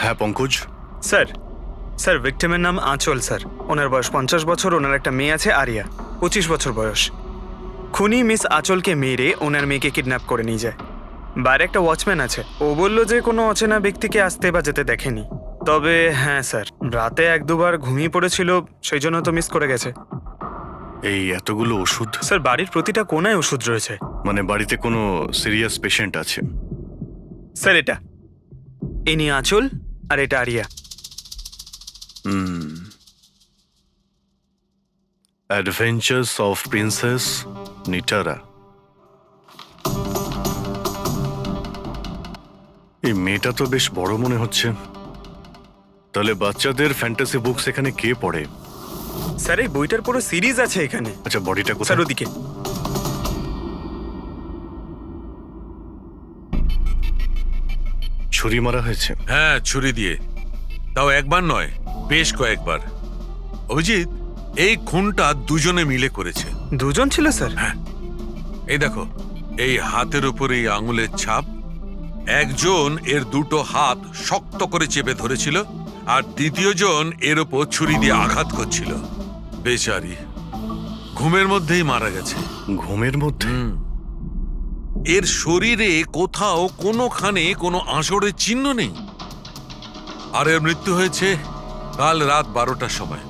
হ্যাঁ Pankaj, sir sir ভিক্টিমের নাম আঁচল স্যার। ওনার বয়স 50 বছর। ওনার একটা মেয়ে আছে আরিয়া, 25 বছর বয়স। খুনি মিস আঁচলকে মেরে ওনার মেয়েকে কিডন্যাপ করে নিয়ে যায়। বাইরে একটা ওয়াচম্যান আছে, ও বলল যে কোনো অচেনা ব্যক্তিকে আসতে বা যেতে দেখেনি। তবে হ্যাঁ স্যার, রাতে 1-2 বার ঘুমিয়ে পড়েছিল, সেই জন্য তো মিস করে গেছে। এই এতগুলো ওষুধ? স্যার বাড়ির প্রতিটা কোনায় ওষুধ রয়েছে। মানে বাড়িতে কোনো সিরিয়াস পেশেন্ট আছে? স্যার এটা ইনি আঁচল আর এটা Aria. Adventures of princess Nitara. এই মেয়েটা তো বেশ বড় মনে হচ্ছে। তাহলে বাচ্চাদের ফ্যান্টাসি বুকস এখানে কে পড়ে? স্যার এই বইটার পুরো সিরিজ আছে এখানে। আচ্ছা, বডিটা কোথায়? স্যার ওদিকে। ছুরি মারা হয়েছে? হ্যাঁ, ছুরি দিয়ে। তাও একবার নয়, বেশ কয়েকবার। অভিজিৎ, এই খুনটা দুজনে মিলে করেছে। দুজন ছিল স্যার? হ্যাঁ, এই দেখো, এই হাতের উপর এই আঙুলের ছাপ। একজন এর দুটো হাত শক্ত করে চেপে ধরেছিল, আর দ্বিতীয় জন এর উপর ছুরি দিয়ে আঘাত করছিল। বেচারি ঘুমের মধ্যেই মারা গেছে। ঘুমের মধ্যে? এর শরীরে কোথাও কোনোখানে কোনো আঁচড়ের চিহ্ন নেই। আর এর মৃত্যু হয়েছে কাল রাত 12টার সময়।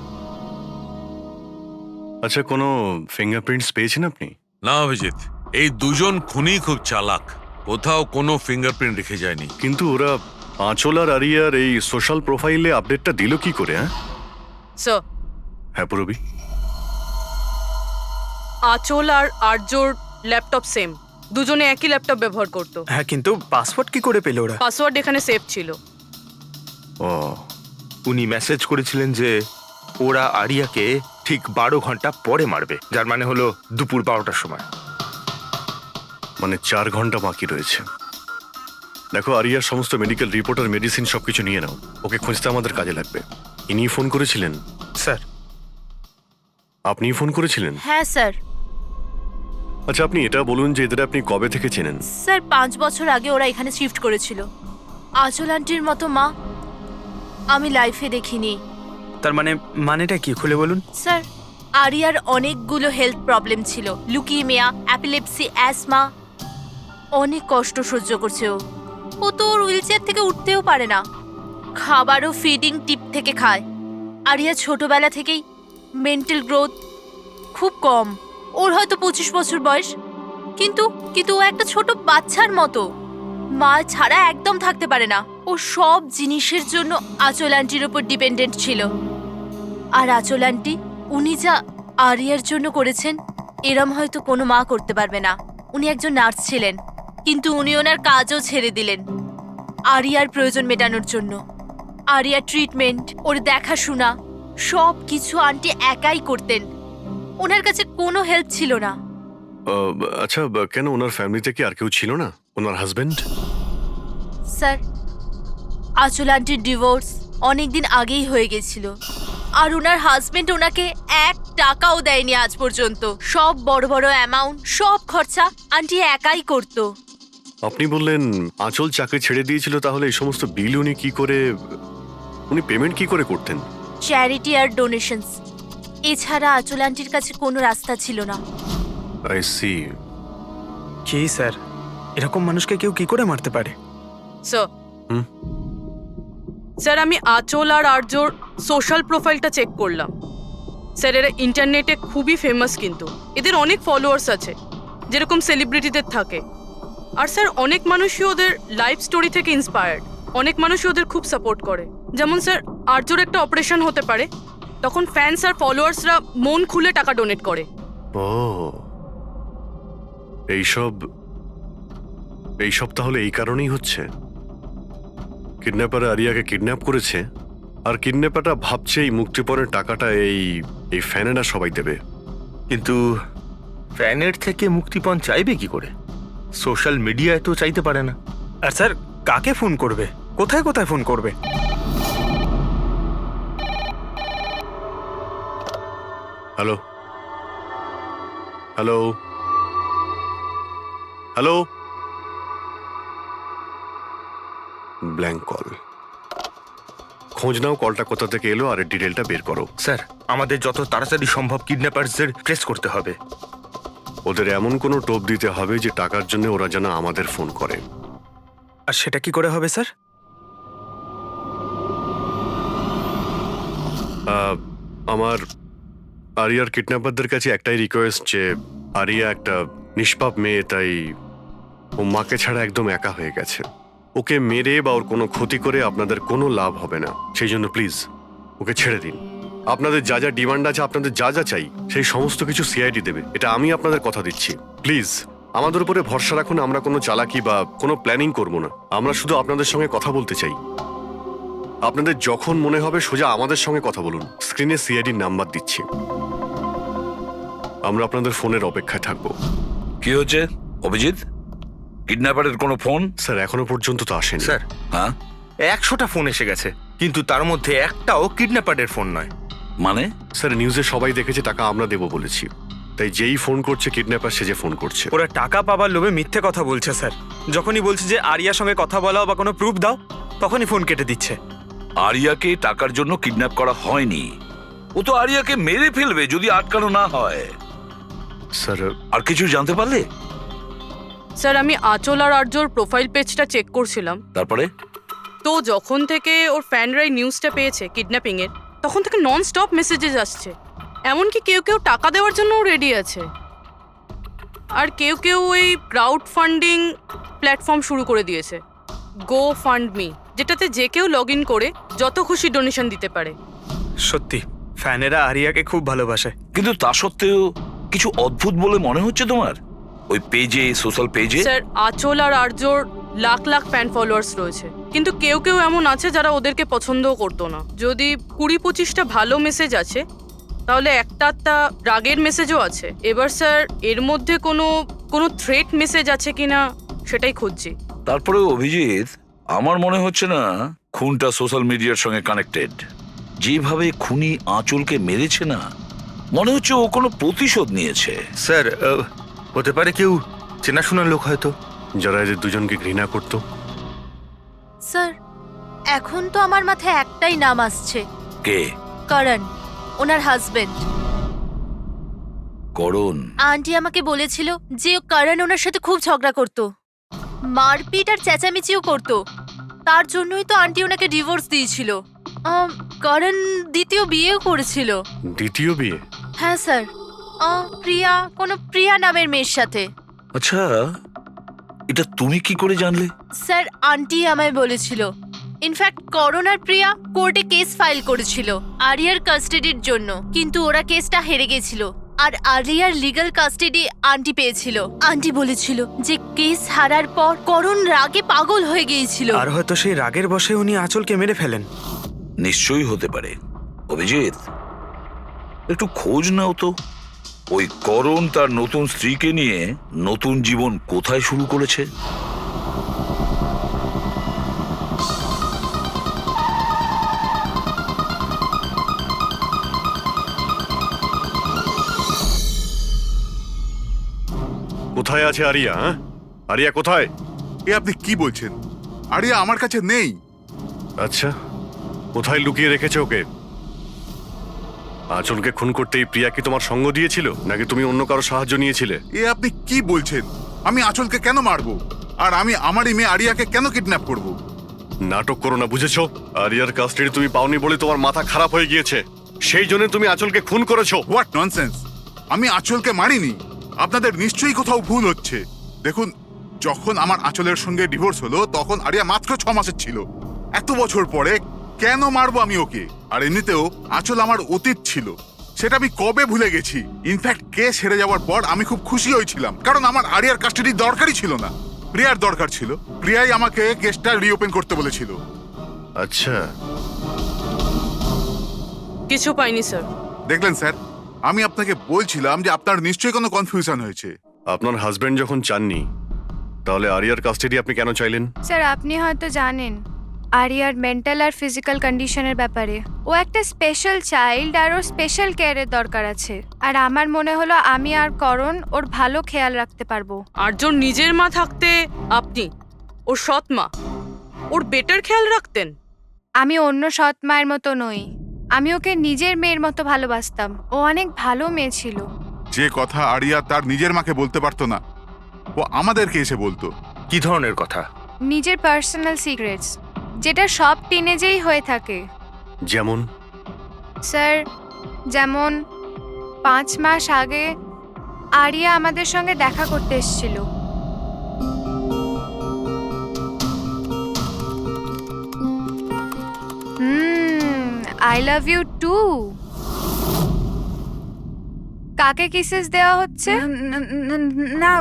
আচ্ছা, কোনো ফিঙ্গারপ্রিন্টস পেয়েছেন আপনি? না অভিজিৎ, এই দুজন খুনি খুব চালাক, কোথাও কোনো ফিঙ্গারপ্রিন্ট রেখে যায়নি। কিন্তু ওরা আঁচল আর আরিয়ার এই সোশ্যাল প্রোফাইলে আপডেটটা দিল কি করে? স্যার, হ্যাঁ পুরবি। আঁচল আর আর্যর ল্যাপটপ সেম, দুজনে একই ল্যাপটপ ব্যবহার করতো। হ্যাঁ, কিন্তু পাসওয়ার্ড কি করে পেল ওরা? পাসওয়ার্ড এখানে সেভ ছিল। ও, উনি মেসেজ করেছিলেন যে ওরা আরিয়াকে ঠিক 12 ঘন্টা পরে মারবে, যার মানে হলো দুপুর 12টার সময়। মানে 4 ঘন্টা বাকি রয়েছে। দেখো, আরিয়ার সমস্ত মেডিকেল রিপোর্ট আর মেডিসিন সবকিছু নিয়ে নাও। ওকে খুঁজতে আমাদের কাজে লাগবে। ইনি ফোন করেছিলেন? স্যার আপনি ফোন করেছিলেন? হ্যাঁ স্যার। আচ্ছা, আপনি এটা বলুন যে এদের আপনি কবে থেকে চেনেন? স্যার 5 বছর আগে ওরা এখানে শিফট করেছিল। আঁচল আন্টির মতো মা আমি লাইফে দেখিনি। তার মানেটা কি, খুলে বলুন। স্যার, আরিয়ার অনেকগুলো হেলথ প্রবলেম ছিল, লুকিমিয়া, অ্যাপিলেপসি, অ্যাসমা। অনেক কষ্ট সহ্য করছে ও তো ওর হুইলচেয়ার থেকে উঠতেও পারে না। খাবারও ফিডিং টিপ থেকে খায়। আরিয়া ছোটবেলা থেকেই মেন্টাল গ্রোথ খুব কম। ওর হয়তো 25 বছর বয়স, কিন্তু ও একটা ছোট বাচ্চার মতো। মা ছাড়া একদম থাকতে পারে না। ও সব জিনিসের জন্য আঁচল আন্টির উপর ডিপেন্ডেন্ট ছিল। আর আঁচল আন্টি উনি যা আরিয়ার জন্য করেছেন, এরম হয়তো কোনো মা করতে পারবে না। উনি একজন নার্স ছিলেন, কিন্তু উনি ওনার কাজও ছেড়ে দিলেন আরিয়ার প্রয়োজন মেটানোর জন্য। আরিয়ার ট্রিটমেন্ট, ওর দেখাশোনা সব কিছু আন্টি একাই করতেন। ওনার কাছে কোনো হেল্প ছিল না। আচ্ছা, কেন ওনার ফ্যামিলিতে কি আর কেউ ছিল না? ওনার হাজবেন্ড? স্যার, আঁচল আন্টির ডিভোর্স অনেকদিন আগেই হয়ে গেছিল, আর ওনার হাজবেন্ড ওনাকে 1 টাকাও দেয়নি আজ পর্যন্ত। সব বড় বড় অ্যামাউন্ট, সব খরচা আন্টি একাই করতো। আপনি বললেন আঁচল চাকরি ছেড়ে দিয়েছিল, তাহলে এই সমস্ত বিল উনি পেমেন্ট কি করে করতেন? চ্যারিটি আর ডোনেশনস, এছাড়া আঁচল আন্টির কাছে কোনো রাস্তা ছিল না। I C. কি স্যার, এরকম মানুষকে কেউ কি করে মারতে পারে? স্যার, স্যার আমি আঁচল আর আর্যর সোশ্যাল প্রোফাইলটা চেক করলাম। স্যার এরা ইন্টারনেটে খুবই ফেমাস, কিন্তু এদের অনেক ফলোয়ার্স আছে, যেরকম সেলিব্রিটিদের থাকে। আর স্যার অনেক মানুষই ওদের লাইফ স্টোরি থেকে ইন্সপায়ার্ড। অনেক মানুষই ওদের খুব সাপোর্ট করে। যেমন স্যার, আর্যর একটা অপারেশন হতে পারে, তখন ফ্যান্স আর ফলোয়ার্সরা মন খুলে টাকা ডোনেট করে। ও, এইসব তাহলে এই কারণেই হচ্ছে। কিডন্যাপার আরিয়াকে কিডন্যাপ করেছে, আর কিডন্যাপারটা ভাবছে এই মুক্তিপণের টাকাটা এই ফ্যানেরা সবাই দেবে। কিন্তু ফ্যানের থেকে মুক্তিপণ চাইবে কি করে? সোশ্যাল মিডিয়ায় তো চাইতে পারে না। আর স্যার কাকে ফোন করবে, কোথায় কোথায় ফোন করবে? Hello hello hello, blank call. খোঁজ নাও কলটা কোথা থেকে এলো আর এর ডিটেলটা বের করো। স্যার, আমাদের যত তাড়াতাড়ি সম্ভব কিডন্যাপারদের ট্রেস করতে হবে। ওদের এমন কোনো টোপ দিতে হবে যে টাকার জন্য ওরা যেন আমাদের ফোন করে। আর সেটা কি করে হবে স্যার? আমার আরিয়ার কিডন্যাপারদের কাছে একটাই রিকোয়েস্ট যে আরিয়া একটা নিষ্পাপ মেয়ে, তাই ও মাকে ছাড়া একদম একা হয়ে গেছে। ওকে মেরে বা ওর কোনো ক্ষতি করে আপনাদের কোনো লাভ হবে না, সেই জন্য প্লিজ ওকে ছেড়ে দিন। আপনাদের যা যা ডিমান্ড আছে, আপনাদের যা যা চাই, সেই সমস্ত কিছু সিআইডি দেবে, এটা আমি আপনাদের কথা দিচ্ছি। প্লিজ আমাদের উপরে ভরসা রাখুন, আমরা কোনো চালাকি বা কোনো প্ল্যানিং করব না। আমরা শুধু আপনাদের সঙ্গে কথা বলতে চাই। আপনাদের যখন মনে হবে সোজা আমাদের সঙ্গে কথা বলুন। স্ক্রিনে সিআইডির নাম্বার দিচ্ছি, আমরা আপনাদের ফোনের অপেক্ষায় থাকবো। কি হচ্ছে অভিজিৎ? কিডন্যাপারের কোনো ফোন? স্যার এখনো পর্যন্ত তো আসেনি। স্যার, হ্যাঁ 100টা ফোন এসে গেছে, কিন্তু তার মধ্যে একটাও কিডন্যাপারের ফোন নয়। মানে? স্যার নিউজে সবাই দেখেছে টাকা আমরা দেবো বলেছি, তাই যেই ফোন করছে কিডন্যাপার সেজে ফোন করছে। ওরা টাকা পাবার লোভে মিথ্যে কথা বলছে স্যার। যখনই বলছে যে আরিয়ার সঙ্গে কথা বলাও বা কোনো প্রুফ দাও, তখনই ফোন কেটে দিচ্ছে। আরিয়াকে টাকার জন্য কিডন্যাপ করা হয়নি, ও তো আরিয়াকে মেরে ফেলবে যদি আটকানো না হয়। স্যার আর কিছু জানতে পারলে? স্যার আমি আঁচল আর আর্যর প্রোফাইল পেজটা চেক করছিলাম, তারপরে? তো যখন থেকে ওর ফ্যানরাই নিউজটা পেয়েছে কিডন্যাপিংয়ের, তখন থেকে নন স্টপ মেসেজেস আসছে। এমনকি কেউ কেউ টাকা দেওয়ার জন্যও রেডি আছে, আর কেউ কেউ ওই ক্রাউড ফান্ডিং প্ল্যাটফর্ম শুরু করে দিয়েছে, গো ফান্ড মি, যেটাতে যে কেউ লগ ইন করে যত খুশি ডোনেশন দিতে পারে। সত্যি ফ্যানেরা আরিয়াকে খুব ভালোবাসে। কিন্তু তা সত্ত্বেও কিছু অদ্ভুত বলে মনে হচ্ছে তোমার ওই পেজে, সোশ্যাল পেজে? স্যার আঁচল আর আর্যর লাখ লাখ ফ্যান ফলোয়ার্স রয়েছে, কিন্তু কেউ কেউ এমন আছে যারা ওদেরকে পছন্দও করতো না। যদি 20-25টা ভালো মেসেজ আছে, তাহলে একটা রাগের মেসেজও আছে। এবার স্যার এর মধ্যে কোনো থ্রেট মেসেজ আছে কিনা সেটাই খুঁজছি। তারপরে অভিজিৎ, আমার মনে হচ্ছে না খুনটা সোশ্যাল মিডিয়ার সঙ্গে কানেক্টেড। যেভাবে খুনি আঁচলকে মেরেছে না, মনে হচ্ছে ও কোনো প্রতিশোধ নিয়েছে। স্যার, হতে পারে কেউ চেনাশোনা লোক হয়তো, যারা এদের দুজনকে ঘৃণা করতো। স্যার, এখন তো আমার মাথায় একটাই নাম আসছে, কে? করণ, ওনার হাজবেন্ড। করণ? আন্টি আমাকে বলেছিল যে করণ ওনার সাথে খুব ঝগড়া করত, মারপিট আর চেঁচামেচিও করত। তার জন্যই তো আন্টি ওনাকে ডিভোর্স দিয়েছিল। করণ দ্বিতীয় বিয়েও করেছিল। দ্বিতীয় বিয়ে? হ্যাঁ স্যার, প্রিয়া নামের মেয়ের সাথে। আচ্ছা, এটা তুমি কি করে জানলে? স্যার আন্টি আমায় বলেছিল। ইনফ্যাক্ট করণ আর প্রিয়া কোর্টে কেস ফাইল করেছিল আরিয়ার কাস্টাডির জন্য, কিন্তু ওরা কেসটা হেরে গেছিল আর আরিয়ার লিগ্যাল কাস্টাডি আন্টি পেয়েছিল। আন্টি বলেছিল যে কেস হারার পর করণ রাগে পাগল হয়ে গিয়েছিল। আর হয়তো সেই রাগের বশে উনি আঁচলকে মেরে ফেলেন। নিশ্চয়ই হতে পারে। অভিজিৎ, একটু খোঁজ নাও তো, ওই করণ তার নতুন স্ত্রীকে নিয়ে নতুন জীবন কোথায় শুরু করেছে। কোথায় আছে আরিয়া? আরিয়া কোথায়? এ আপনি কি বলছেন? আরিয়া আমার কাছে নেই। আচ্ছা, কোথায় লুকিয়ে রেখেছে ওকে? আঁচলকে খুন করতেই প্রিয়া কি তোমার সঙ্গ দিয়েছিল, নাকি তুমি অন্য কারো সাহায্য নিয়েছিলে? এ আপনি কি বলছেন? আমি আঁচলকে কেন মারবো? আর আমি আমারই মেয়ে আরিয়াকে কেন কিডন্যাপ করব? নাটক করো না, বুঝেছো? আরিয়ার কাস্টাডি তুমি পাওনি বলে তোমার মাথা খারাপ হয়ে গিয়েছে, সেই জন্য তুমি আঁচলকে খুন করেছো। What nonsense! আমি আঁচলকে মারিনি। আপনাদের নিশ্চয়ই কোথাও ভুল হচ্ছে। দেখুন, যখন আমার আঁচলের সঙ্গে ডিভোর্স হলো তখন আরিয়া মাত্র 6 মাসের ছিল। এত বছর পরে কেন মারবো আমি ওকে? আর এমনিতেও আঁচল আমার অতীত ছিল, সেটা আমি কবে ভুলে গেছি। ইনফ্যাক্ট কেস হেরে যাওয়ার পর আমি খুব খুশি হয়েছিলাম, কারণ আমার আরিয়ার কাস্টাডি দরকারই ছিল না, প্রিয়ার দরকার ছিল। প্রিয়াই আমাকে কেসটা রিওপেন করতে বলেছিল। আচ্ছা, কিছু পাইনি স্যার। দেখলেন স্যার, আমি আপনাকে বলছিলাম যে আপনার নিশ্চয়ই কোনো কনফিউশন হয়েছে। আপনার হাজবেন্ড যখন চাননি, তাহলে আরিয়ার কাস্টাডি আপনি কেন চাইলেন? স্যার আপনি হয়তো জানেন আরিয়ার মেন্টাল আর ফিজিক্যাল কন্ডিশনের ব্যাপারে। ও একটা স্পেশাল চাইল্ড আর ওর স্পেশাল কেয়ারের দরকার আছে, আর আমার মনে হলো আমি আর করণ ওর ভালো খেয়াল রাখতে পারবো। আর্যর নিজের মা থাকতে আপনি ওর সৎ মা ওর বেটার খেয়াল রাখতেন? আমি অন্য সৎ মায়ের মতো নই। আমি ওকে নিজের মেয়ের মতো ভালোবাসতাম। ও অনেক ভালো মেয়ে ছিল। যে কথা আরিয়া তার নিজের মাকে বলতে পারতো না, ও আমাদেরকে এসে বলতো। কি ধরনের কথা? নিজের পার্সোনাল সিক্রেটস, যেটা সব টিনেজেই হয়ে থাকে। যেমন? স্যার, যেমন 5 মাস আগে আরিয়া আমাদের সঙ্গে দেখা করতে এসেছিল। I love you too. কাকে কিসেস দেওয়া হচ্ছে? না,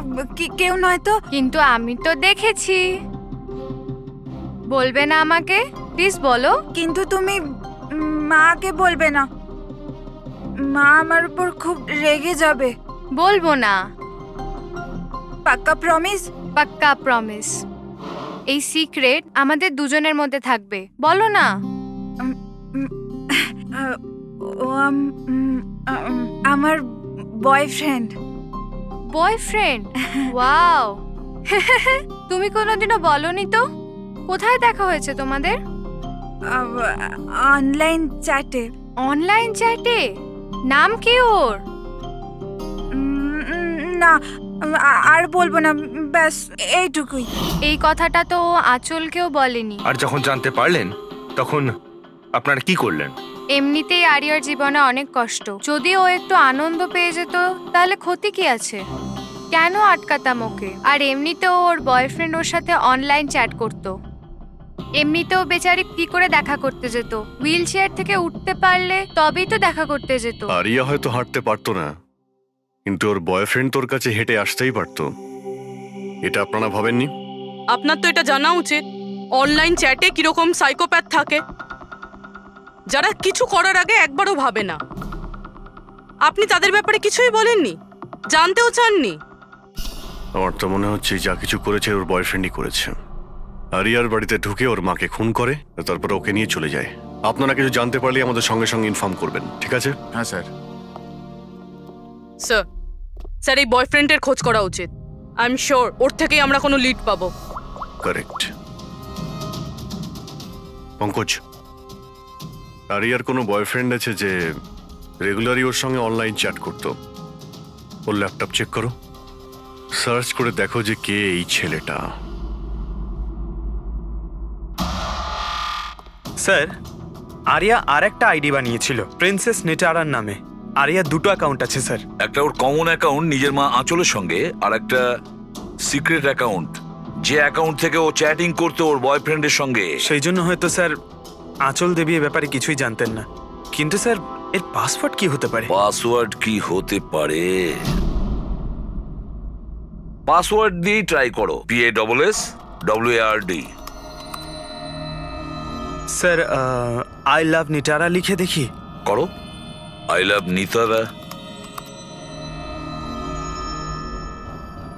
কেউ নয় তো। কিন্তু আমি তো দেখেছি। বলবে না আমাকে? প্লিজ বলো। কিন্তু তুমি মাকে বলবে না, মা আমার উপর খুব রেগে যাবে। বলবো না। পাক্কা প্রমিস? পাক্কা প্রমিস। এই সিক্রেট আমাদের দুজনের মধ্যে থাকবে। বলো না। ও আমার বয়ফ্রেন্ড। বয়ফ্রেন্ড? ওয়াও। তুমি কোনোদিনও বলনি তো। কোথায় দেখা হয়েছে তোমাদের? অনলাইন চ্যাটে। অনলাইন চ্যাটে? নাম কি ওর? না, আর বলবো না, ব্যাস এইটুকুই। এই কথাটা তো ও আঁচলকেও বলেনি। আর যখন জানতে পারলেন তখন আপনারা কি করলেন? এমনিতেই আরিয়ার জীবনে অনেক কষ্ট। যদি ও একটু আনন্দ পেয়ে যেত তাহলে ক্ষতি কি আছে? কেন আটকাতাম ওকে? আর এমনিতেও ওর বয়ফ্রেন্ড ওর সাথে অনলাইন চ্যাট করতো। এমনিতেও বেচারি কি করে দেখা করতে যেত? হুইল চেয়ার থেকে উঠতে পারলে তবেই তো দেখা করতে যেত। আরিয়া হয়তো হাঁটতে পারতো না, কিন্তু ওর বয়ফ্রেন্ড তোর কাছে হেঁটে আসতেই পারতো। এটা আপনারা ভাবেননি? আপনার তো এটা জানা উচিত অনলাইন চ্যাটে কিরকম সাইকোপ্যাথ থাকে, যারা কিছু করার আগে একবারও ভাবে না। আপনি তাদের ব্যাপারে কিছুই বলেননি, জানতেও চাননি। আমার তো মনে হচ্ছে যা কিছু করেছে ওর বয়ফ্রেন্ডই করেছে। আরিয়ার বাড়িতে ঢুকে ওর মাকে খুন করে, তারপর ওকে নিয়ে চলে যায়। আপনারা কিছু জানতে পারলে আমাদের সঙ্গে সঙ্গে ইনফর্ম করবেন, ঠিক আছে? হ্যাঁ স্যার। স্যার, স্যার এই বয়ফ্রেন্ডের খোঁজ করা উচিত। আই এম শিওর ওর থেকেই আমরা কোনো লিড পাবো। কারেক্ট। পঙ্কজ, আরিয়ার কোনো বয়ফ্রেন্ড আছে যে রেগুলারই ওর সঙ্গে অনলাইন চ্যাট করতো? ওর ল্যাপটপ চেক করো, সার্চ করে দেখো যে কে এই ছেলেটা। স্যার, আরিয়া আর একটা আইডি বানিয়েছিল প্রিন্সেস নিটারার নামে। আরিয়ার দুটো অ্যাকাউন্ট আছে স্যার। একটা ওর কমন অ্যাকাউন্ট নিজের মা আঁচলের সঙ্গে, আর একটা সিক্রেট অ্যাকাউন্ট, যে অ্যাকাউন্ট থেকে ও চ্যাটিং করতো ওর বয়ফ্রেন্ডের সঙ্গে। সেই জন্য হয়তো স্যার আঁচল দেবী এ ব্যাপারে কিছুই জানতেন না। কিন্তু স্যার এর পাসওয়ার্ড কি হতে পারে? পাসওয়ার্ড কি হতে পারে? পাসওয়ার্ড দিয়ে ট্রাই করো। PASSWARD। Sir I love Nitara লিখে দেখি। করো I love Nitara.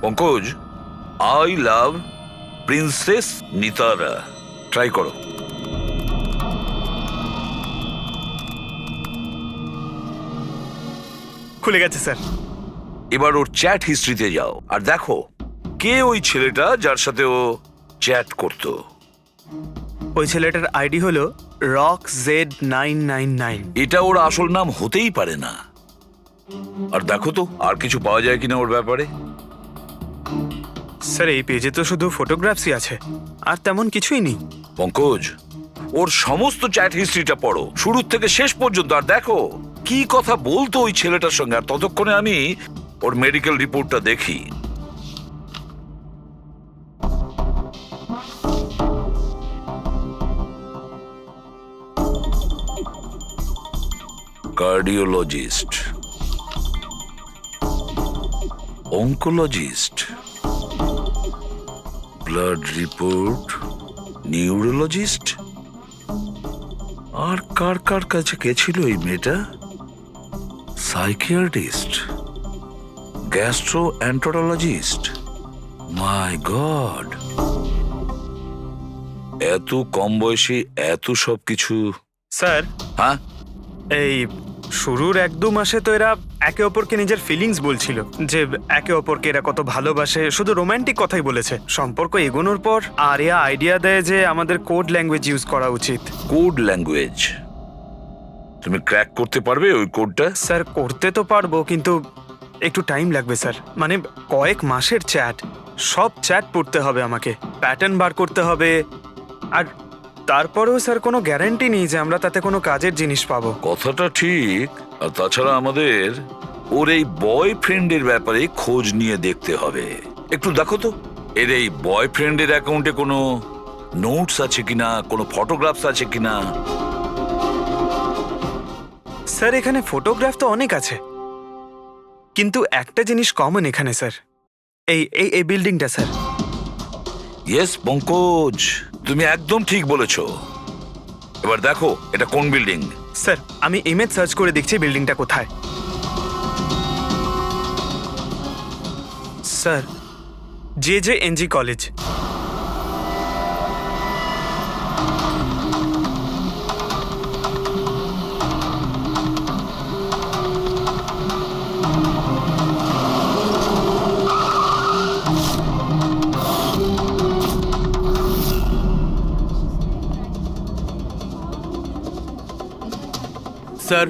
Pankaj, I love princess Nitara, try করো। খুলে গেছে স্যার। এবার ওর চ্যাট হিস্ট্রিতে যাও আর দেখো কে ওই ছেলেটা যার সাথে ও চ্যাট করতো। ওই ছেলেটার আইডি হলো RockZ999। এটা ওর আসল নাম হতেই পারে না। আর দেখো তো আর কিছু পাওয়া যায় কিনা ওর ব্যাপারে। স্যার এই পেজে তো শুধু ফটোগ্রাফসই আছে, আর তেমন কিছুই নেই। পঙ্কজ, ওর সমস্ত চ্যাট হিস্ট্রিটা পড়ো শুরু থেকে শেষ পর্যন্ত, আর দেখো কি কথা বলতো ওই ছেলেটার সঙ্গে। আর ততক্ষণে আমি ওর মেডিকেল রিপোর্টটা দেখি। Cardiologist, oncologist, blood report, neurologist. আর কার কার কাছে গেছিল এই মেয়েটা? Psychiatrist, gastroenterologist. মাই গড, এত কম বয়সে এত সব কিছু। স্যার হ্যাঁ, এই শুরুর 1-2 মাসে তো এরা একে অপরকে নিজের ফিলিংস বলছিল, যে একে অপরকে এরা কত ভালোবাসে, শুধু রোমান্টিক কথাই বলেছে। সম্পর্ক এগোনোর পর আরিয়া আইডিয়া দেয় যে আমাদের কোড ল্যাঙ্গুয়েজ ইউজ করা উচিত। Code language? তুমি ক্র্যাক করতে পারবে ওই কোডটা? স্যার করতে তো পারবো, কিন্তু একটু টাইম লাগবে স্যার। মানে কয়েক মাসের চ্যাট, সব চ্যাট পড়তে হবে আমাকে, প্যাটার্ন বার করতে হবে। আর তারপরেও স্যার কোনো গ্যারান্টি নেই যে আমরা তাতে কোনো কাজের জিনিস পাবো। কথাটা ঠিক। আর তাছাড়া আমাদের ওর এই বয়ফ্রেন্ডের ব্যাপারে খোঁজ নিয়ে দেখতে হবে। একটু দেখো তো এর এই বয়ফ্রেন্ডের অ্যাকাউন্টে কোনো নোটস আছে কিনা, কোনো ফটোগ্রাফস আছে কিনা। স্যার এখানে ফটোগ্রাফ তো অনেক আছে, কিন্তু একটা জিনিস কমন এখানে স্যার, এই এই এই বিল্ডিংটা স্যার। ইয়েস পঙ্কজ, তুমি একদম ঠিক বলেছো। এবার দেখো এটা কোন বিল্ডিং। স্যার আমি ইমেজ সার্চ করে দেখছি বিল্ডিংটা কোথায়। Sir JJNG college. স্যার,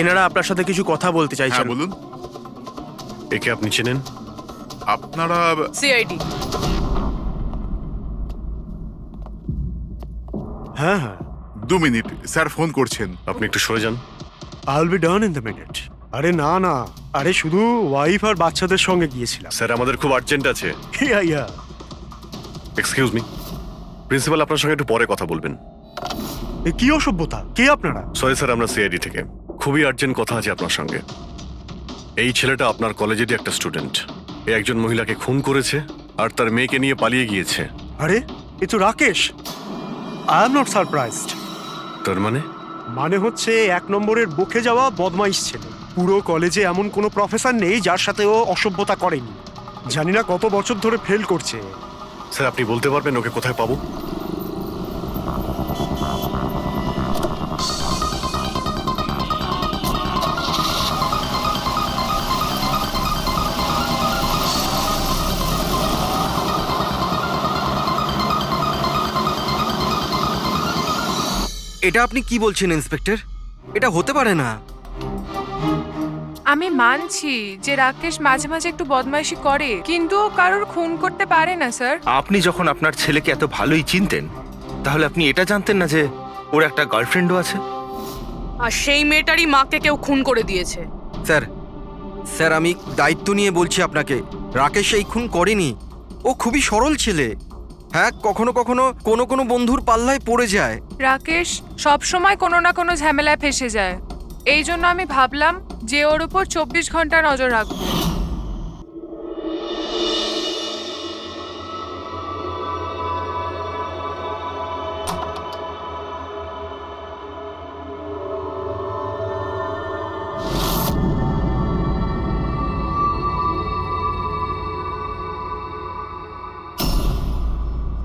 এনারা আপনার সাথে কিছু কথা বলতে চাইছেন। হ্যাঁ বলুন। একে আপনি চেনেন? আপনারা সিআইডি। হ্যাঁ হ্যাঁ, 2 মিনিট, স্যার ফোন করছেন। আপনি একটু সরে যান। I will be done in the minute. আরে না না, আরে শুধু ওয়াইফ আর বাচ্চাদের সঙ্গে গিয়েছিলাম। স্যার আমাদের খুব আর্জেন্ট আছে। ইয়া ইয়া। এক্সকিউজ মি, প্রিন্সিপাল আপনার সঙ্গে একটু পরে কথা বলবেন। এ কি অসভ্যতা? কে আপনারা? সরি স্যার, আমরা সিআইডি থেকে। খুবই আর্জেন্ট কথা আছে আপনার সঙ্গে। এই ছেলেটা আপনার কলেজেরই একটা স্টুডেন্ট। এ একজন মহিলাকে খুন করেছে আর তার মেয়েকে নিয়ে পালিয়ে গিয়েছে। আরে এ তো Rakesh. I am not surprised. তার মানে? মানে হচ্ছে 1 নম্বরের বকে যাওয়া বদমাইশ ছেলে। পুরো কলেজে এমন কোনো প্রফেসর নেই যার সাথে ও অসভ্যতা করেনি। জানি না কত বছর ধরে ফেল করছে। স্যার আপনি বলতে পারবেন ওকে কোথায় পাবো? এটা আপনি কি বলছেন ইন্সপেক্টর? এটা হতে পারে না। আমি মানছি যে রাকেশ মাঝে মাঝে একটু বদমাইশি করে, কিন্তু ও কারোর খুন করতে পারে না স্যার। আপনি যখন আপনার ছেলেকে এত ভালোই চিনতেন, তাহলে আপনি এটা জানতেন না যে ওর একটা গার্লফ্রেন্ডও আছে? আর সেই মেয়েটারই মাকে কেউ খুন করে দিয়েছে। স্যার স্যার আমি দায়িত্ব নিয়ে বলছি আপনাকে, রাকেশ এই খুন করেনি। ও খুবই সরল ছেলে। হ্যাঁ, কখনো কখনো কোনো বন্ধুর পাল্লায় পড়ে যায়। রাকেশ সব সময় কোনো না কোনো ঝামেলায় ফেসে যায়। এই জন্য আমি ভাবলাম যে ওর উপর 24 ঘন্টা নজর রাখবো।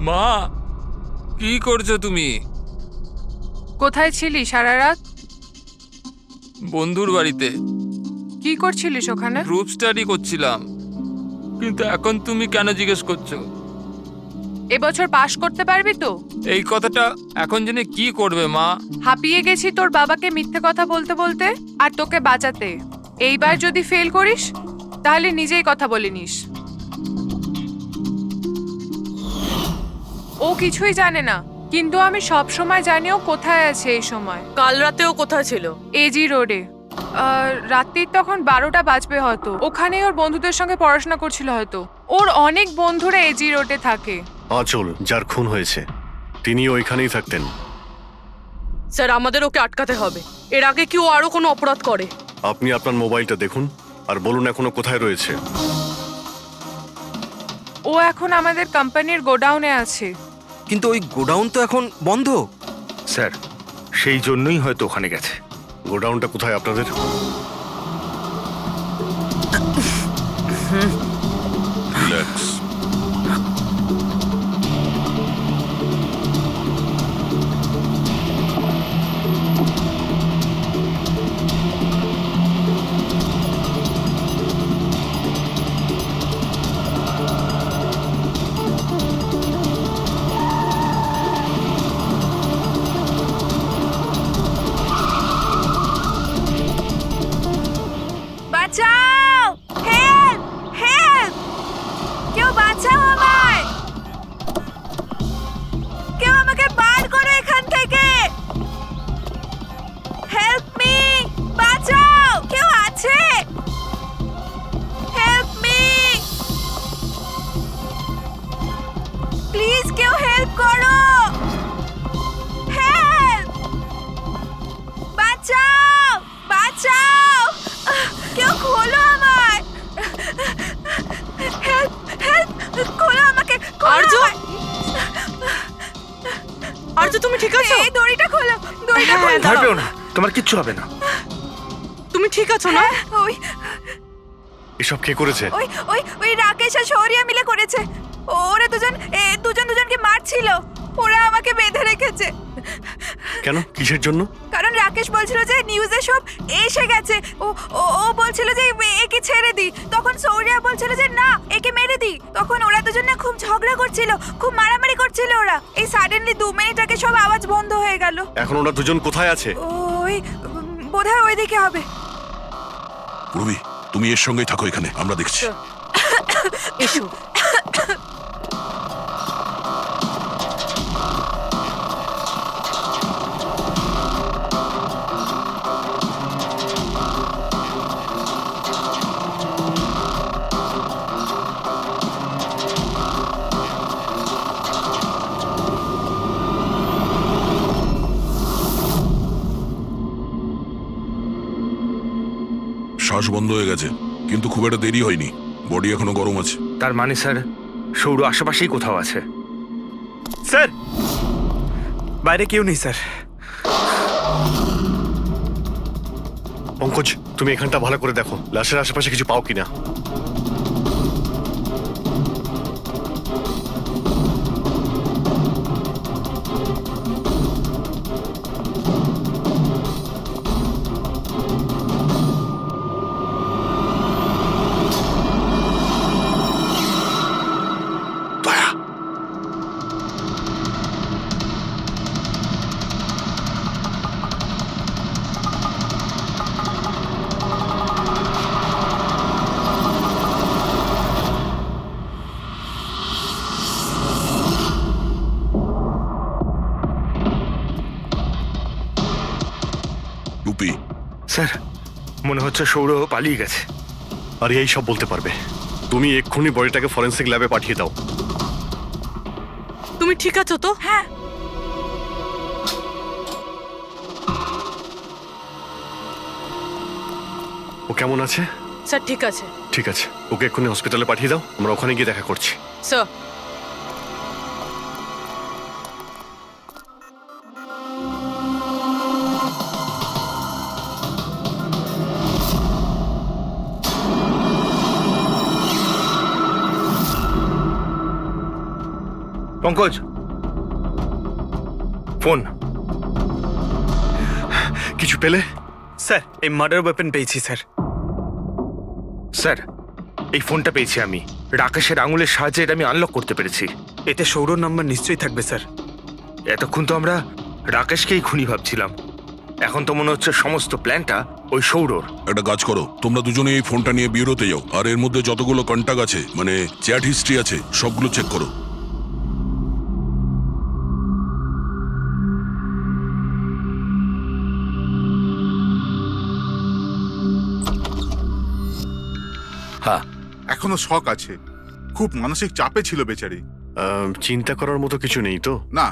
মা, কি করছো তুমি? কোথায় ছিলি সারা রাত? বন্ধুর বাড়িতে কি করছিলিস ওখানে? গ্রুপ স্টাডি করছিলাম। কিন্তু এখন তুমি কেন জিজ্ঞেস করছো? এবছর পাশ করতে পারবি তো? এই কথাটা এখন জেনে কি করবে মা? হাঁপিয়ে গেছি তোর বাবাকে মিথ্যে কথা বলতে বলতে আর তোকে বাঁচাতে। এইবার যদি ফেল করিস তাহলে নিজেই কথা বলে নিস। ও কিছুই জানে না, কিন্তু আমি সব সময় জানি ও কোথায় আছে এই সময়। কাল রাতেও কোথায় ছিল? এজি রোডে। রাত্রির তখন 12টা বাজবে হয়তো। ওখানেই ওর বন্ধুদের সঙ্গে পড়াশোনা করছিল হয়তো। ওর অনেক বন্ধুরা এজি রোডে থাকে। আঁচল যার খুন হয়েছে তিনি ওইখানেই থাকতেন। স্যার আমাদের ওকে আটকাতে হবে। এর আগে কি ও আরো কোনো অপরাধ করে? আপনি আপনার মোবাইলটা দেখুন আর বলুন এখনো কোথায় রয়েছে। ও এখন আমাদের কোম্পানির গোডাউনে আছে। কিন্তু ওই গোডাউন তো এখন বন্ধ। স্যার সেই জন্যই হয়তো ওখানে গেছে। গোডাউনটা কোথায় আপনাদের? রিল্যাক্স। ভয় পেও দাঁড়াও। না, তোমার কিচ্ছু হবে না। তুমি ঠিক আছো না? ওই এসব কে করেছে? ওই ওই ওই রাকেশ আর শৌরিয়া মিলে করেছে। ওরা দুজনকে মারছিল। ওরা আমাকে বেঁধে রেখেছে। কেন, কিসের জন্য? কারণ রাকেশ বলছিল যে নিউজে সব এসে গেছে। ও ও ও বলছিল যে একে ছেড়ে দি। তখন শৌরিয়া বলছিল যে না, একে মেরে দি। তখন ওরা দুজনে খুব ঝগড়া করছিল, খুব মারামারি করছিল ওরা। এই সাডেনলি 2 মিনিট আগে সব আওয়াজ বন্ধ হয়ে গেল। এখন ওরা দুজন কোথায় আছে? ওই বোধহয় ওইদিকে হবে। পূর্বী, তুমি এর সঙ্গেই থাকো, এখানে আমরা দেখছি। এসো। শ্বাস বন্ধ হয়ে গেছে, কিন্তু খুব একটা দেরি হয়নি। বডি এখনো গরম আছে। তার মানে স্যার সৌর আশেপাশেই কোথাও আছে। স্যার, বাইরে কেউ নেই স্যার। পঙ্কজ, তুমি এখানটা ভালো করে দেখো, লাশের আশেপাশে কিছু পাও কিনা। টুপি, স্যার মনে হচ্ছে সৌর পালিয়ে গেছে। আর এই সব বলতে পারবে। তুমি এক্ষুনি বডিটাকে ফরেন্সিক ল্যাবে পাঠিয়ে দাও। তুমি ঠিক আছো তো? হ্যাঁ, ও কেমন আছে? স্যার ঠিক আছে। ঠিক আছে, ওকে এক্ষুনি হসপিটালে পাঠিয়ে দাও, আমরা ওখানে গিয়ে দেখা করছি। Sir, Pankaj, phone. কিছু পেলে? স্যার, এই মার্ডার ওয়েপন পেয়েছি স্যার। স্যার এই ফোনটা পেয়েছি আমি, রাকেশের আঙুলের সাহায্যে এটা আমি আনলক করতে পেরেছি। এতে সৌরভ নাম্বার নিশ্চয়ই থাকবে স্যার। এতক্ষণ তো আমরা রাকেশকেই খুনি ভাবছিলাম, এখন তো মনে হচ্ছে সমস্ত প্ল্যানটা ওই সৌরর। একটা কাজ করো, তোমরা দুজনে এই ফোনটা নিয়ে বিউরোতে যাও, আর এর মধ্যে যতগুলো কন্টাক্ট আছে, মানে চ্যাট হিস্ট্রি আছে, সবগুলো চেক করো। হ্যাঁ, এখনো শক আছে, খুব মানসিক চাপে ছিল বেচারি। চিন্তা করার মতো কিছু নেই তো? না,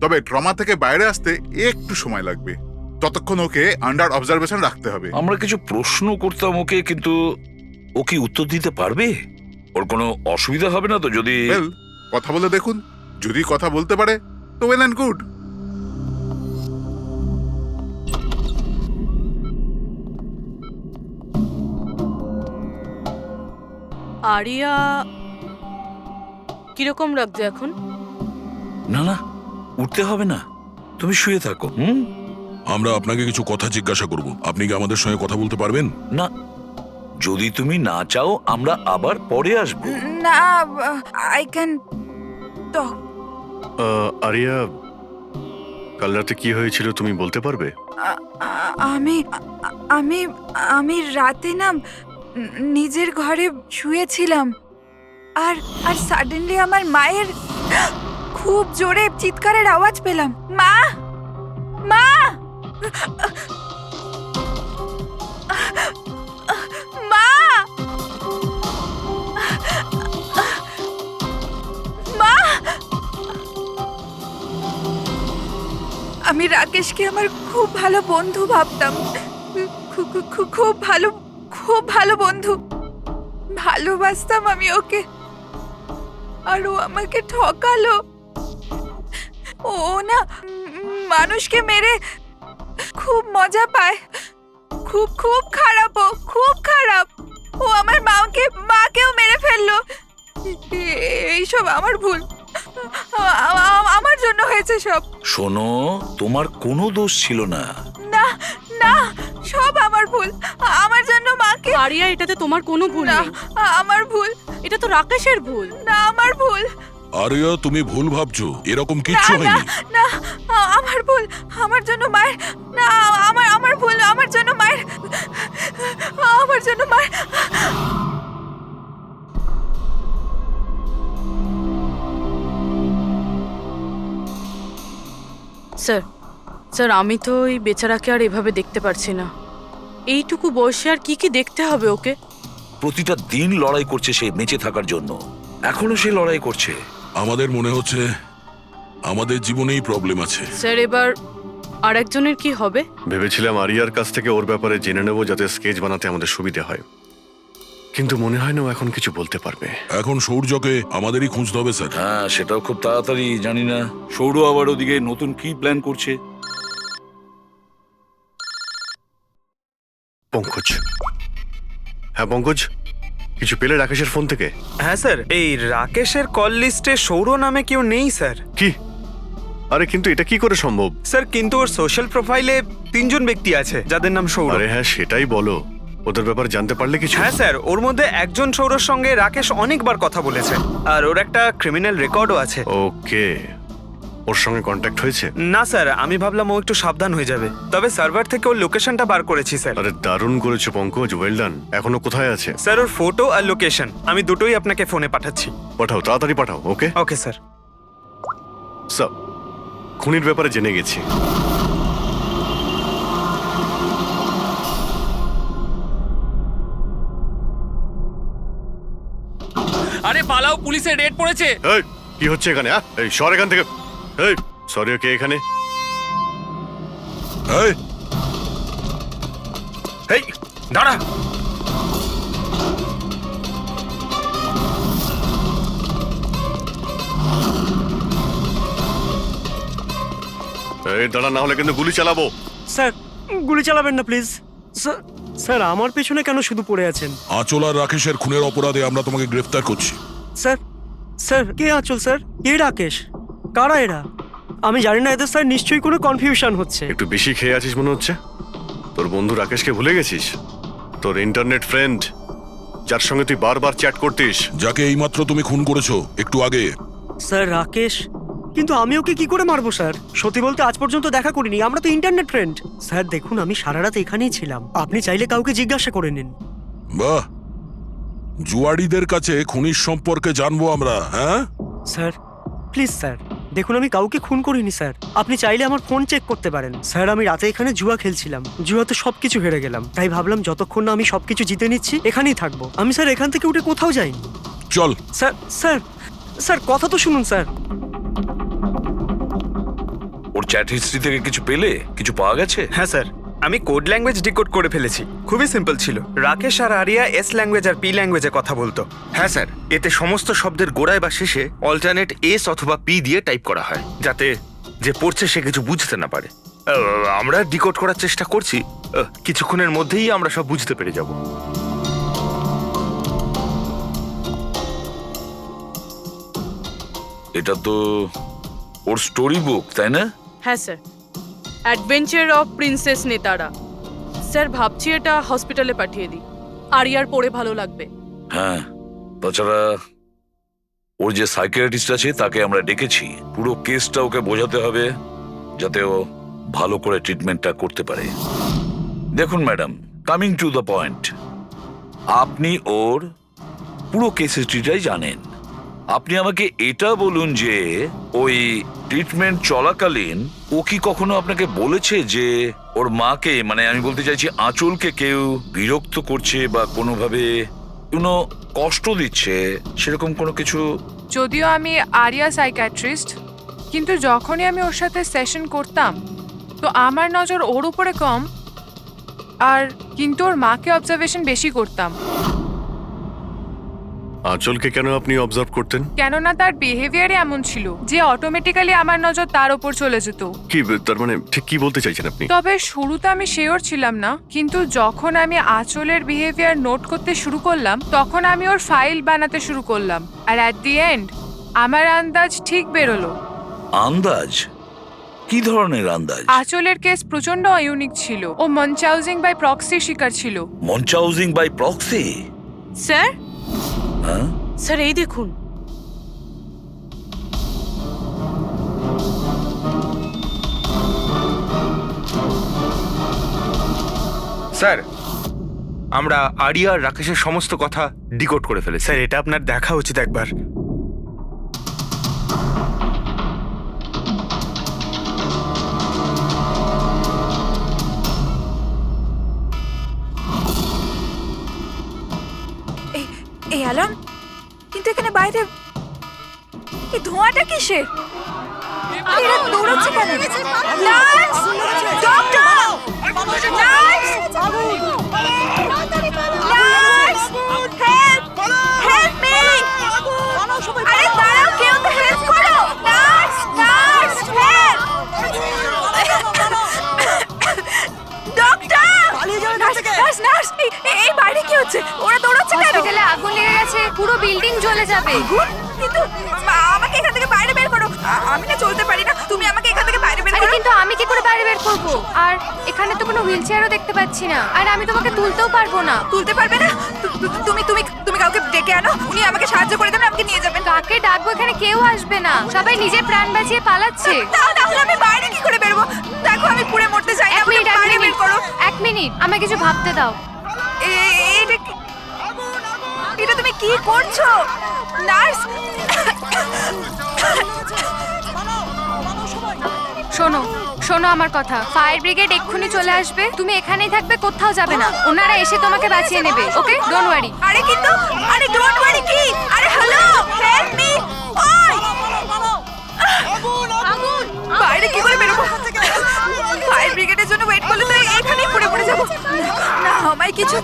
তবে ট্রমা থেকে বাইরে আসতে একটু সময় লাগবে। ততক্ষণ ওকে আন্ডার অবজারভেশন রাখতে হবে। আমরা কিছু প্রশ্ন করতাম ওকে, কিন্তু ও কি উত্তর দিতে পারবে? ওর কোনো অসুবিধা হবে না তো যদি? ওয়েল, কথা বলে দেখুন, যদি কথা বলতে পারে তো ওয়েল অ্যান্ড গুড। আরিয়া কিরকম লাগছে এখন? না না, উঠতে হবে না, তুমি শুয়ে থাকো। হুম, আমরা আপনাকে কিছু কথা জিজ্ঞাসা করব, আপনি কি আমাদের সঙ্গে কথা বলতে পারবেন? না, যদি তুমি না চাও আমরা আবার পরে আসবো। না, আই ক্যান টক। আরিয়া, কাল রাতে কি হয়েছিল তুমি বলতে পারবে? আমি আমি আমি রাতে না নিজের ঘরে শুয়েছিলাম, আর আর সাডেনলি আমার মায়ের খুব জোরে চিৎকারের আওয়াজ পেলাম। মা, মা, মা, মা। আমি রাকেশকে আমার খুব ভালো বন্ধু ভাবতাম, খুব ভালো বন্ধু ভালোবাসতাম আমি ওকে, আর ও আমাকে ঠকালো। ও না মানুষকে মেরে খুব মজা পায়। খুব খুব খারাপ, ও খুব খারাপ। ও আমার মাকেও মেরে ফেললো। এইসব আমার ভুল। আমার জন্য হয়েছে সব। শোনো, তোমার কোনো দোষ ছিল না। না না, সব আমার ভুল। আমার জন্য মাকে। আরিয়া, এটাতে তোমার কোনো ভুল না, নেই। আমার ভুল। এটা তো রাকেশের ভুল। না, আমার ভুল। আরিয়া, তুমি ভুল ভাবছো, এরকম না কিচ্ছু না হয়নি। না, আমার ভুল। আমার জন্য মায়ের। না, আমার ভুল। আমার জন্য মায়ের। আমার জন্য মায়ের। স্যার আমি তো ওই বেচারাকে আর এভাবে দেখতে পারছি না। এইটুকু বয়সে আর কি কি দেখতে হবে ওকে? প্রতিটা দিন লড়াই করছে সে বেঁচে থাকার জন্য, এখনো সে লড়াই করছে। আমাদের মনে হচ্ছে আমাদের জীবনেই প্রবলেম আছে। স্যার এবার আর একজনের কি হবে? ভেবেছিলাম আরিয়ার কাছ থেকে ওর ব্যাপারে জেনে নেবো, যাতে স্কেচ বানাতে আমাদের সুবিধে হয়, কিন্তু মনে হয় না ও এখন কিছু বলতে পারবে। এখন সূর্যকে আমাদেরই খুঁজতে হবে স্যার। হ্যাঁ, সেটাও খুব তাড়াতাড়ি। জানি না সৌর আবার ওদিকে নতুন কি প্ল্যান করছে। পঙ্কজ। হ্যাঁ পঙ্কজ, কিছু পেলে রাকেশের ফোন থেকে? হ্যাঁ স্যার, এই রাকেশের কল লিস্টে সৌর নামে কেউ নেই স্যার। কি? আরে কিন্তু এটা কি করে সম্ভব? স্যার কিন্তু ওর সোশ্যাল প্রোফাইলে 3 জন ব্যক্তি আছে যাদের নাম সৌর। আরে হ্যাঁ, সেটাই বলো। ওদের ব্যাপারে জানতে পারলে কিছু? হ্যাঁ স্যার, ওর মধ্যে একজন সৌরর সঙ্গে রাকেশ অনেকবার কথা বলেছে, আর ওর একটা ক্রিমিনাল রেকর্ডও আছে। ওকে, ওর সঙ্গে কন্ট্যাক্ট হয়েছে? না স্যার, আমি ভাবলাম ও একটু সাবধান হয়ে যাবে, তবে সার্ভার থেকে ওর লোকেশনটা বার করেছি স্যার। আরে দারুণ করেছো পঙ্কজ, ওয়েল ডান। এখনো কোথায় আছে? স্যার ওর ফটো আর লোকেশন আমি দুটোই আপনাকে ফোনে পাঠাচ্ছি। পাঠাও, তাড়াতাড়ি পাঠাও। ওকে ওকে স্যার। সব খুনির ব্যাপারে জেনে গেছি। আরে পালাও, পুলিশের রেড পড়েছে। এই কি হচ্ছে এখানে? এই সর এখান থেকে। এই সরি, কে এখানে? এই, এই দাঁড়া। এই দাঁড়া, না হলে কিন্তু গুলি চালাবো। স্যার গুলি চালাবেন না প্লিজ। স্যার আমার পেছনে কেন শুধু পড়ে আছেন? আঁচল আর রাকেশের খুনের অপরাধে আমরা তোমাকে গ্রেফতার করছি। স্যার কে আঁচল স্যার? কে রাকেশ? কারা এরা? আমি জানি না এদের স্যার, নিশ্চয়ই কোনো কনফিউশন হচ্ছে। একটু বেশি খেয়ে আছিস মনে হচ্ছে। তোর বন্ধু রাকেশকে ভুলে গেছিস? তোর ইন্টারনেট ফ্রেন্ড, যার সঙ্গে তুই বারবার চ্যাট করতিস। যাকে এইমাত্র তুমি খুন করেছো একটু আগে। স্যার রাকেশ? কিন্তু আমি ওকে কি করে মারবো স্যার? সত্যি বলতে আজ পর্যন্ত দেখা করিনি, আমরা তো ইন্টারনেট ফ্রেন্ড। স্যার দেখুন, আমি সারা রাত এখানেই ছিলাম, আপনি চাইলে কাউকে জিজ্ঞাসা করে নিন। বাহ, জুয়াড়িদের কাছে খুনির সম্পর্কে জানবো আমরা। হ্যাঁ স্যার প্লিজ স্যার, দেখুন আমি কাউকে খুন করিনি স্যার, আপনি চাইলে আমার ফোন চেক করতে পারেন। স্যার আমি রাতে এখানে জুয়া খেলছিলাম, জুয়াতে সবকিছু হেরে গেলাম, তাই ভাবলাম যতক্ষণ না আমি সবকিছু জিতে নিচ্ছি এখানেই থাকবো। আমি স্যার এখান থেকে উঠে কোথাও যাইনি। চল। স্যার স্যার স্যার কথা তো শুনুন স্যার। ওর চ্যাট হিস্ট্রি থেকে কিছু পেলে? কিছু পাওয়া গেছে? হ্যাঁ স্যার, আমি কোড ল্যাঙ্গুয়েজ ডিকোড করে ফেলেছি। খুবই সিম্পল ছিল। রাকেশ আর আরিয়া এস ল্যাঙ্গুয়েজ আর পি ল্যাঙ্গুয়েজে কথা বলতো। হ্যাঁ স্যার, এতে সমস্ত শব্দের গোড়ায় বা শেষে অল্টারনেট এস অথবা পি দিয়ে টাইপ করা হয়, যাতে যে পড়ছে সে কিছু বুঝতে না পারে। আমরা ডিকোড করার চেষ্টা করছি, কিছুক্ষণের মধ্যেই আমরা সব বুঝতে পেরে যাব। এটা তো ওর স্টোরি বুক, তাই না? হ্যাঁ স্যার, অ্যাডভেঞ্চার অফ প্রিন্সেস নেতারা। স্যার ভাবছি এটা হসপিটালে পাঠিয়ে দিই, আরিয়ার পড়ে ভালো লাগবে। হ্যাঁ, তাছাড়া ওর যে সাইকিয়াট্রিস্ট আছে তাকে আমরা ডেকেছি। পুরো কেসটা ওকে বোঝাতে হবে, যাতে ও ভালো করে ট্রিটমেন্টটা করতে পারে। দেখুন madam, coming to the point, আপনি ওর পুরো কেস হিস্ট্রিটাই জানেন। আপনি আমাকে এটা বলুন যে ওই ট্রিটমেন্ট চলাকালীন ও কি কখনো আপনাকে বলেছে যে ওর মাকে, মানে আমি বলতে চাইছি আঁচলকে, কেউ বিরক্ত করছে বা কোনোভাবে কোনো কষ্ট দিচ্ছে, সেরকম কোনো কিছু? যদিও আমি আরিয়া সাইকিয়াট্রিস্ট, কিন্তু যখনই আমি ওর সাথে সেশন করতাম তো আমার নজর ওর উপরে কম, আর কিন্তু ওর মাকে অবজারভেশন বেশি করতাম। আঁচলকে কেন আপনি অবজার্ভ করতেন? কেননা তার বিহেভিয়ারে এমন ছিল যে অটোমেটিক্যালি আমার নজর তার ওপর চলে যেত। কি তার মানে ঠিক কি বলতে চাইছেন আপনি? তবে শুরুতে আমি শিওর ছিলাম না, কিন্তু যখন আমি আঁচলের বিহেভিয়ার নোট করতে শুরু করলাম তখন আমি ওর ফাইল বানাতে শুরু করলাম, আর অ্যাট দি এন্ড আমার আন্দাজ ঠিক বেরোলো। আন্দাজ? কি ধরনের আন্দাজ? আঁচলের কেস প্রচন্ড ইউনিক ছিল। ও মনচাউজিং বাই প্রক্সি শিকার ছিল। মনচাউজিং বাই প্রক্সি? স্যার, হ্যাঁ, স্যার এই দেখুন। স্যার, আমরা আরিয়া আর রাকেশের সমস্ত কথা ডিকোড করে ফেলেছি। স্যার এটা আপনার দেখা উচিত একবার। এই অ্যালার্ম, কিন্তু এখানে বাইরে এই ধোঁয়াটা কিসের? এরা দৌড়াচ্ছে কেন? Nurse! Doctor! Nurse! Nurse! Help! Help me! আরে দাঁড়াও, কেউ তো হেল্প করো! Nurse! Nurse! Help! Doctor! Nurse! Nurse! এই বাইরে কি হচ্ছে? ওরা দৌড়াচ্ছে কেন? হসপিটালে আগুন লেগে গেছে, পুরো বিল্ডিং জ্বলে যাবে। কিন্তু আমাকে এখান থেকে বাইরে বের করো। আমি না চলতে পারি না, তুমি আমাকে এখান থেকে বাইরে বের আরে করো। কিন্তু আমি কি করে বাইরে বের করব? আর এখানে তো কোনো হুইল চেয়ারও দেখতে পাচ্ছি না, আর আমি তোমাকে তুলতেও পারবো না। তুলতে পারবে না? তুমি তুমি তুমি কাউকে ডেকে আনো, উনি আমাকে সাহায্য করে দেবেন, আমাকে নিয়ে যাবেন। কাকে ডাকবো? এখানে কেউ আসবে না, সবাই নিজের প্রাণ বাঁচিয়ে পালাচ্ছে। তাহলে আমি বাইরে কি করে বেরোবো? দেখো আমি পুড়ে মরতে চাই না, এক মিনিট, আমাকে বাইরে বের করো। এক মিনিট, আমাকে কিছু ভাবতে দাও। এটা এটা তুমি কি করছো নার্স? শোনো শোনো আমার কথা, ফায়ার ব্রিগেড এক্ষুনি চলে আসবে, তুমি এখানেই থাকবে, কোথাও যাবে না। ওনারা এসে তোমাকে বাঁচিয়ে নেবে, ওকে? Don't worry. আরে কিন্তু, আরে ডোন্ট ওয়ারি কি? আরে হ্যালো, হেল্প মি! ওই বাইরে কি করে বেরোবো? ফায়ার ব্রিগেডের জন্য ওয়েট করলে তো এখানেই পড়ে যাবো। না আমায় কিছু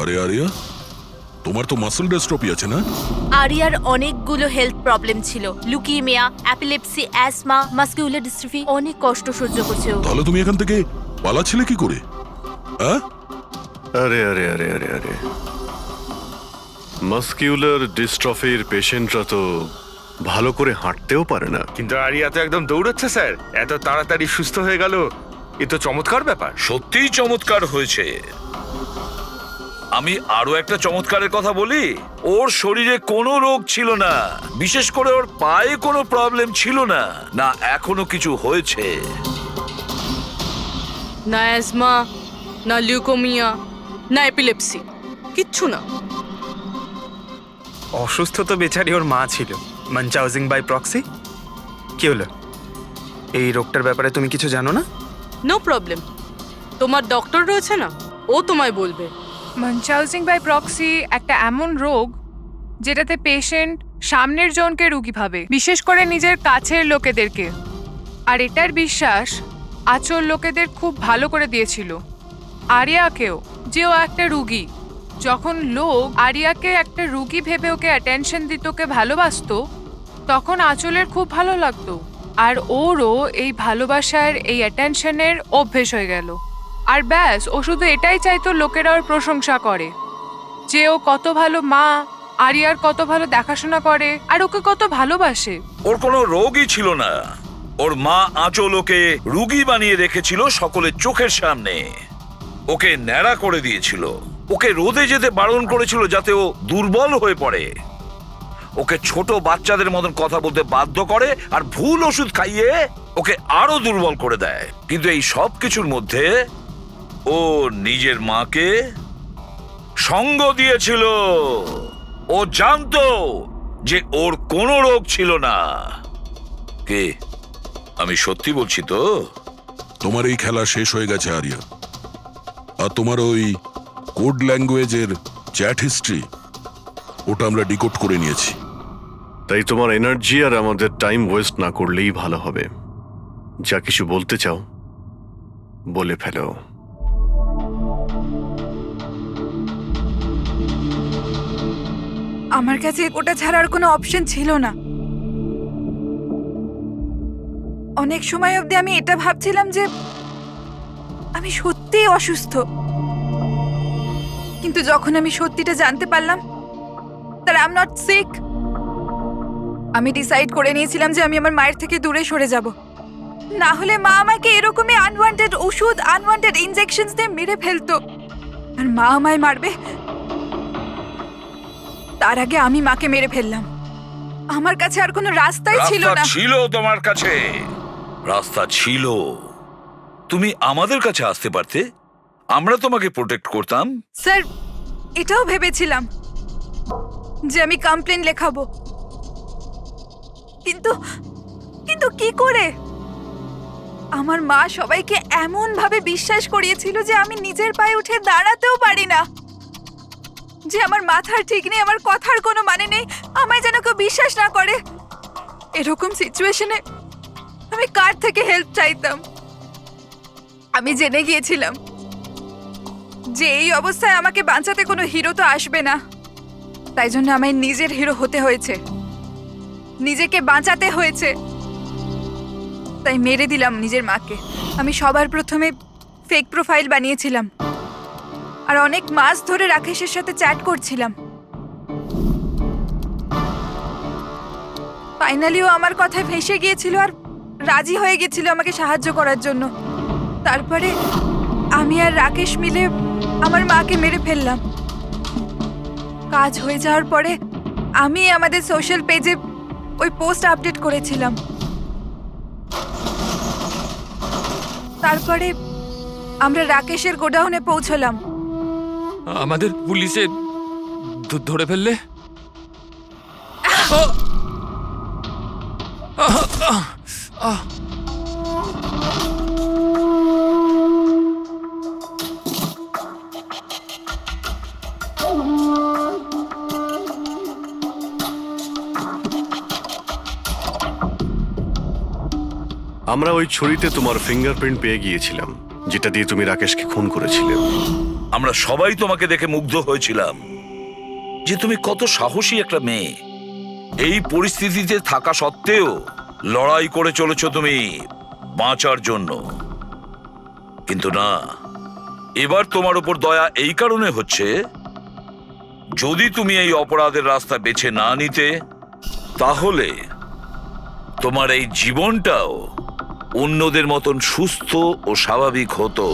আরে আরিয়া, তোমার তো মাসল ডিস্ট্রফি আছে না? আরিয়ার অনেকগুলো হেলথ প্রবলেম ছিল, লুকিমিয়া, অ্যাপিলেপসি, অ্যাসমা, মাসকিউলার ডিস্ট্রফি, অনেক কষ্ট সহ্য করছে ও। তাহলে তুমি এখান থেকে পালাচ্ছিলে কি করে? হ্যাঁ, আরে আরে আরে আরে আরে, মাসকিউলার ডিস্ট্রফির পেশেন্টরা তো ভালো করে হাঁটতেও পারে না। কিন্তু আরিয়া তো একদম দৌড়াচ্ছে স্যার, এত তাড়াতাড়ি সুস্থ হয়ে গেল, এ তো চমৎকার ব্যাপার। সত্যিই চমৎকার হয়েছে। আমি আরো একটা চমৎকারের কথা বলি, ওর শরীরে কোনো রোগ ছিল না, বিশেষ করে ওর পায়ে কোনো প্রবলেম ছিল না, না এখনো কিছু হয়েছে। না অ্যাজমা, না লিউকোমিয়া, না এপিলেপসি, কিচ্ছু না। অসুস্থ তো বেচারি ওর মা ছিল, মনচাউজিং বাই প্রক্সি। কি হলো? এই রোগটার ব্যাপারে তুমি কিছু জানো না? নো প্রবলেম, তোমার ডক্টর রয়েছে না, ও তোমায় বলবে। মনচাউজিং বাই প্রক্সি একটা এমন রোগ যেটাতে পেশেন্ট সামনের জনকে রোগী ভাবে, বিশেষ করে নিজের কাছের লোকেদেরকে। আর এটার বিশ্বাস আচল লোকেদের খুব ভালো করে দিয়েছিল আরিয়াকেও, যে ও একটা রুগী। যখন লোক আরিয়াকে একটা রুগী ভেবে ওকে অ্যাটেনশন দিত, ওকে ভালোবাসতো, তখন আচলের খুব ভালো লাগতো। আর ওরও এই ভালোবাসার, এই অ্যাটেনশনের অভ্যেস হয়ে গেল। আর ব্যাস, ও শুধু এটাই চাইতো লোকেরা ওর প্রশংসা করে, যে ও কত ভালো মা, আরিয়ার কত ভালো দেখাশোনা করে, আর ওকে কত ভালোবাসে। ওর কোনো রোগই ছিল না, ওর মা আঁচল ওকে রুগী বানিয়ে রেখেছিল সকলের চোখের সামনে। ওকে ন্যাড়া করে দিয়েছিল, ওকে রোদে যেতে বারণ করেছিল যাতে ও দুর্বল হয়ে পড়ে, ওকে ছোট বাচ্চাদের মতন কথা বলতে বাধ্য করে, আর ভুল ওষুধ খাইয়ে ওকে আরো দুর্বল করে দেয়। কিন্তু এই সব কিছুর মধ্যে ও নিজের মাকে সঙ্গ দিয়েছিল। ও জানতো যে ওর কোনো রোগ ছিল না। কে আমি সত্যি বলছি তো। তোমার এই খেলা শেষ হয়ে গেছে আরিয়া, আর তোমার ওই কোড ল্যাঙ্গুয়েজের চ্যাট হিস্ট্রি ওটা আমরা ডিকোড করে নিয়েছি। তাই তোমার এনার্জি আর আমাদের টাইম ওয়েস্ট না করলেই ভালো হবে। যা কিছু বলতে চাও বলে ফেলো। আমার কাছে ওটা ছাড়া আর কোনো অপশন ছিল না। অনেক সময় অবধি আমি এটা ভাবছিলাম যে আমি সত্যিই অসুস্থ, কিন্তু যখন আমি সত্যিটা জানতে পারলাম that I'm not sick, আমি ডিসাইড করে নিয়েছিলাম যে আমি আমার মায়ের থেকে দূরে সরে যাব। না হলে মা আমাকে এরকমই আনওয়ান্টেড ওষুধ, আনওয়ান্টেড ইনজেকশনস দিয়ে মেরে ফেলতো। আর মা আমায় মারবে তার আগে আমি মাকে মেরে ফেললাম। আমার কাছে আর কোনো রাস্তাই ছিল রাস্তা না। ছিল তোমার কাছে, রাস্তা ছিল। তুমি আমাদের কাছে আসতে পারতে, আমরা তোমাকে প্রোটেক্ট করতাম। স্যার, এটাও ভেবেছিলাম যে আমি কমপ্লেন লেখাবো, কিন্তু কিন্তু কি করে? আমার মা সবাইকে এমন ভাবে বিশ্বাস করিয়েছিল যে আমি নিজের পায়ে উঠে দাঁড়াতেও পারি না, যে আমার মাথার ঠিক নেই, আমার কথার কোনো মানে নেই, আমায় যেন কেউ বিশ্বাস না করে। এরকম সিচুয়েশনে আমি কার থেকে হেল্প চাইতাম? আমি জেনে গিয়েছিলাম যে এই অবস্থায় আমাকে বাঁচাতে কোনো হিরো তো আসবে না, তাই জন্য আমায় নিজের হিরো হতে হয়েছে, নিজেকে বাঁচাতে হয়েছে। তাই মেরে দিলাম নিজের মাকে। আমি সবার প্রথমে ফেক প্রোফাইল বানিয়েছিলাম আর অনেক মাস ধরে রাকেশের সাথে চ্যাট করছিলাম। ফাইনালিও আমার কথায় ফেঁসে গিয়েছিল আর রাজি হয়ে গেছিল আমাকে সাহায্য করার জন্য। তারপরে আমি আর রাকেশ মিলে আমার মাকে মেরে ফেললাম। কাজ হয়ে যাওয়ার পরে আমি আমাদের সোশ্যাল পেজে ওই পোস্ট আপডেট করেছিলাম। তারপরে আমরা রাকেশের গোডাউনে পৌঁছলাম। আমাদের পুলিশে ধরে ফেললে? আমরা ওই ছুরিতে তোমার ফিঙ্গারপ্রিন্ট পেয়ে গিয়েছিলাম, যেটা দিয়ে তুমি রাকেশকে খুন করেছিলে। আমরা সবাই তোমাকে দেখে মুগ্ধ হয়েছিলাম যে তুমি কত সাহসী একটা মেয়ে। এই পরিস্থিতিতে থাকা সত্ত্বেও লড়াই করে চলেছো তুমি বাঁচার জন্য। কিন্তু না, এবার তোমার উপর দয়া এই কারণে হচ্ছে, যদি তুমি এই অপরাধের রাস্তা বেছে না নিতে, তাহলে তোমার এই জীবনটাও অন্যদের মতন সুস্থ ও স্বাভাবিক হতো।